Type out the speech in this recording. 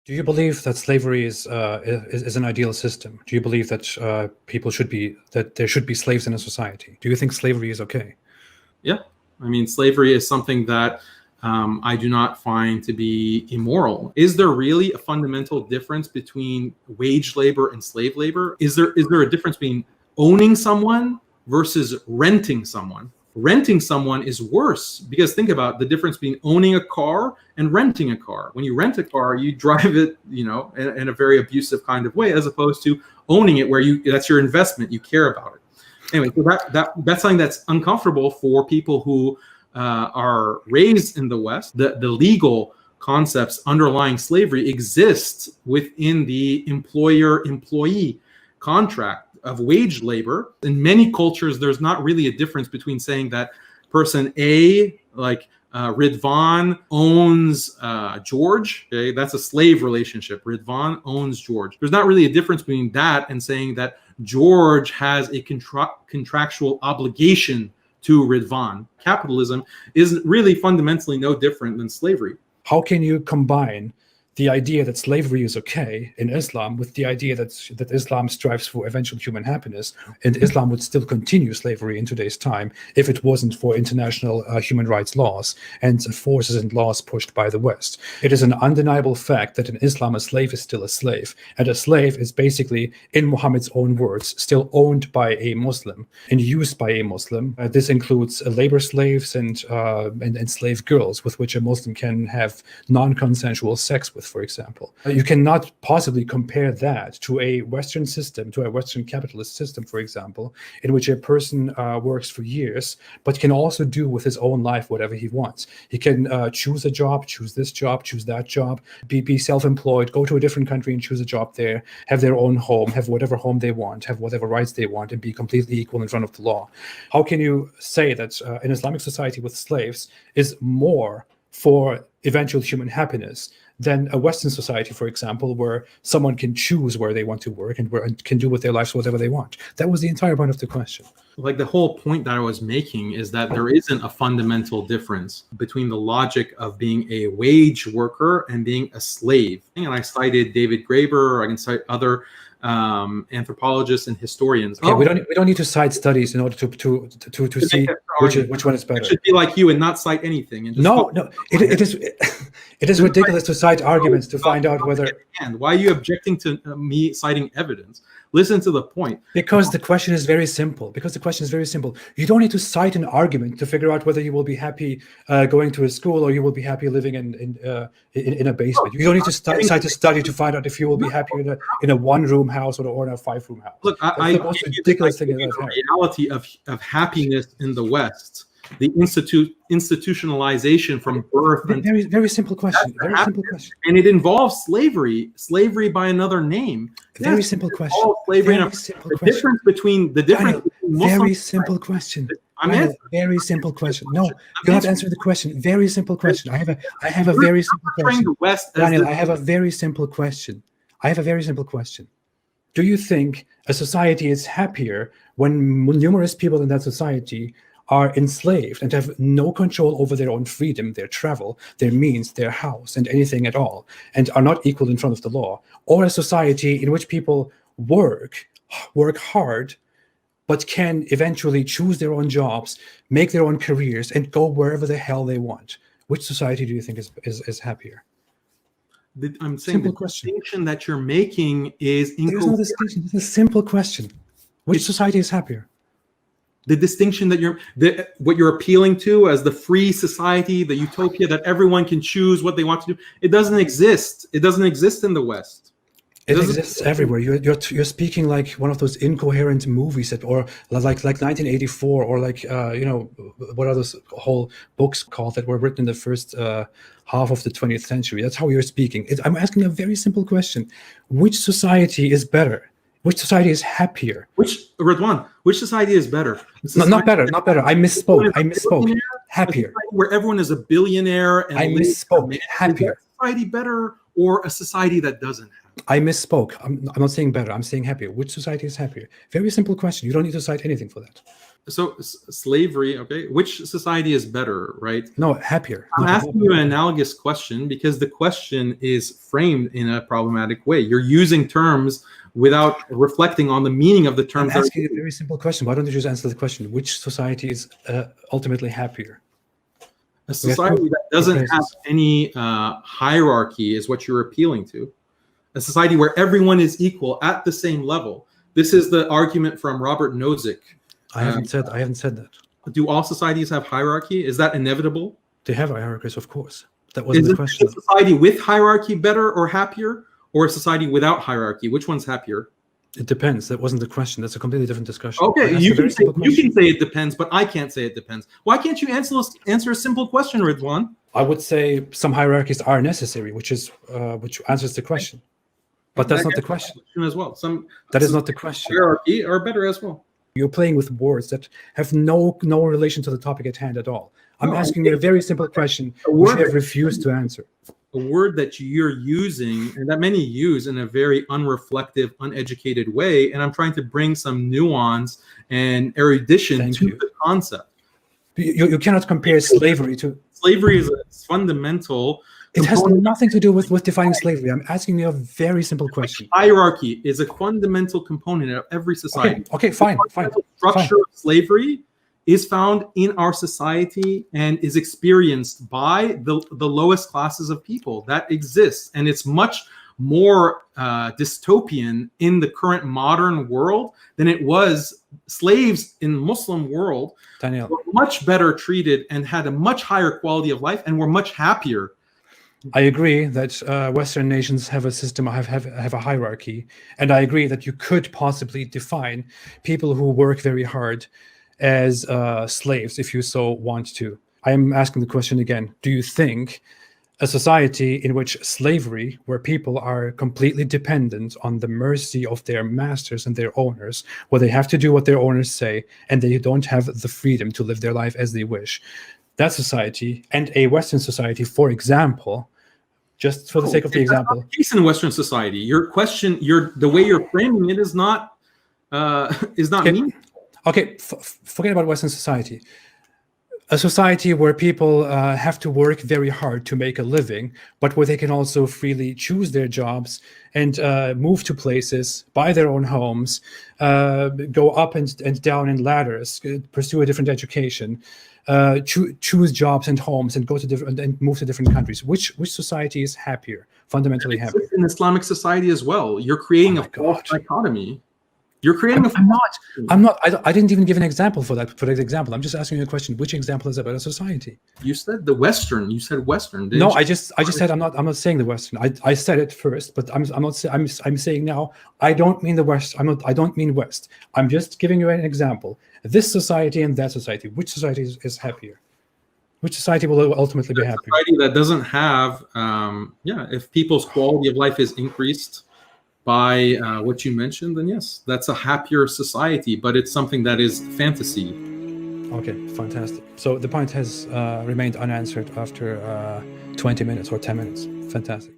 Do you believe that slavery is an ideal system? Do you believe that there should be slaves in a society? Do you think slavery is okay? Yeah, I mean, slavery is something that I do not find to be immoral. Is there really a fundamental difference between wage labor and slave labor? Is there a difference between owning someone versus renting someone? Renting someone is worse, because think about the difference between owning a car and renting a car. When you rent a car, you drive it, in a very abusive kind of way, as opposed to owning it, where that's your investment, you care about it. Anyway, so that's something that's uncomfortable for people who are raised in the West. The legal concepts underlying slavery exist within the employer-employee contract of wage labor. In many cultures, there's not really a difference between saying that person A, like Ridvan, owns George. Okay, that's a slave relationship. Ridvan owns George. There's not really a difference between that and saying that George has a contractual obligation to Ridvan. Capitalism is really fundamentally no different than slavery. How can you combine the idea that slavery is okay in Islam with the idea that Islam strives for eventual human happiness, and Islam would still continue slavery in today's time if it wasn't for international human rights laws and forces and laws pushed by the West? It is an undeniable fact that in Islam, a slave is still a slave, and a slave is basically, in Muhammad's own words, still owned by a Muslim and used by a Muslim. This includes labor slaves and slave girls with which a Muslim can have non-consensual sex with, for example. You cannot possibly compare that to a Western system, to a Western capitalist system, for example, in which a person works for years, but can also do with his own life whatever he wants. He can choose a job, choose this job, choose that job, be self-employed, go to a different country and choose a job there, have their own home, have whatever home they want, have whatever rights they want, and be completely equal in front of the law. How can you say that an Islamic society with slaves is more for eventual human happiness than a Western society, for example, where someone can choose where they want to work and can do with their lives whatever they want? That was the entire point of the question. Like, the whole point that I was making is that there isn't a fundamental difference between the logic of being a wage worker and being a slave. And I cited David Graeber, I can cite other anthropologists and historians. Okay, we don't need to cite studies in order to see which one is better. It should be like you and not cite anything. And just it is ridiculous to cite arguments to find out whether. And why are you objecting to me citing evidence? Listen to the point. Because the question is very simple. You don't need to cite an argument to figure out whether you will be happy going to a school or you will be happy living in a basement. You don't need to cite a study to find out if you will be happy in a one-room house or in a five-room house. Look, I the most ridiculous thing the reality of happiness in the West. The institutionalization from birth. Very, very simple question. Very simple question. And it involves slavery by another name. Very simple question. The difference between very simple question. Very simple question. No, you're not answering the question. Very simple question. I have a very simple question. Daniel, I have a very simple question. Do you think a society is happier when numerous people in that society are enslaved and have no control over their own freedom, their travel, their means, their house, and anything at all, and are not equal in front of the law? Or a society in which people work hard, but can eventually choose their own jobs, make their own careers, and go wherever the hell they want? Which society do you think is happier? I'm saying the distinction that you're making is incoherent. There's no distinction. It's a simple question. Which society is happier? The distinction that what you're appealing to as the free society, the utopia that everyone can choose what they want to do, it doesn't exist. It doesn't exist in the West. It exists everywhere. You're speaking like one of those incoherent movies or like 1984 or like what are those whole books called that were written in the first half of the 20th century? That's how you're speaking. I'm asking a very simple question: which society is better? Which society is happier? Ridwan, which society is better? No, not better. I misspoke. Happier. Where everyone is a billionaire. And I misspoke. Happier. Is that society better or a society that doesn't have? I misspoke. I'm not saying better. I'm saying happier. Which society is happier? Very simple question. You don't need to cite anything for that. slavery, okay, which society is better, right? No, happier. I'm asking you an analogous question because the question is framed in a problematic way. You're using terms without reflecting on the meaning of the terms. I'm asking you a very simple question. Why don't you just answer the question? Which society is ultimately happier? A society that doesn't have any hierarchy is what you're appealing to. A society where everyone is equal at the same level. This is the argument from Robert Nozick. I haven't said that. Do all societies have hierarchy? Is that inevitable? They have hierarchies, of course. That wasn't the question. Is a society with hierarchy better or happier, or a society without hierarchy? Which one's happier? It depends. That wasn't the question. That's a completely different discussion. Okay, you can say it depends, but I can't say it depends. Why can't you answer a simple question, Ridwan? I would say some hierarchies are necessary, which answers the question. But that's not the question. As well. That is not the question. Hierarchy are better as well. You're playing with words that have no relation to the topic at hand at all. I'm asking you a very simple question, which you have refused to answer. A word that you're using and that many use in a very unreflective, uneducated way, and I'm trying to bring some nuance and erudition to the concept. You cannot compare slavery to... Slavery is a fundamental... It has nothing to do with defining slavery. I'm asking you a very simple question. Hierarchy is a fundamental component of every society. Okay, fine. The structure of slavery is found in our society and is experienced by the lowest classes of people. That exists, and it's much more dystopian in the current modern world than it was. Slaves in the Muslim world Daniel, were much better treated and had a much higher quality of life and were much happier. I agree that Western nations have a system, have a hierarchy, and I agree that you could possibly define people who work very hard as slaves if you so want to. I am asking the question again. Do you think a society in which slavery, where people are completely dependent on the mercy of their masters and their owners, where they have to do what their owners say and they don't have the freedom to live their life as they wish, that society and a Western society, for example, just for the sake of the example. That's not the case in Western society. Your question, the way you're framing it is not meaningful. Okay, forget about Western society. A society where people have to work very hard to make a living, but where they can also freely choose their jobs and move to places, buy their own homes, go up and down in ladders, pursue a different education, choose jobs and homes, and go to and move to different countries. Which society is happier, fundamentally happier? In Islamic society as well. You're creating a false dichotomy. You're creating I'm not. I didn't even give an example for that example. I'm just asking you a question. Which example is a better society? You said the Western. You said Western. No, I just said I'm not saying the Western. I said it first, but I'm not. I'm saying now. I don't mean the West. I don't mean West. I'm just giving you an example. This society and that society. Which society is happier? Which society will ultimately be happier? Society that doesn't have. If people's quality of life is increased by what you mentioned, then yes, that's a happier society, but it's something that is fantasy. Okay, fantastic. So the point has remained unanswered after 20 minutes or 10 minutes. Fantastic.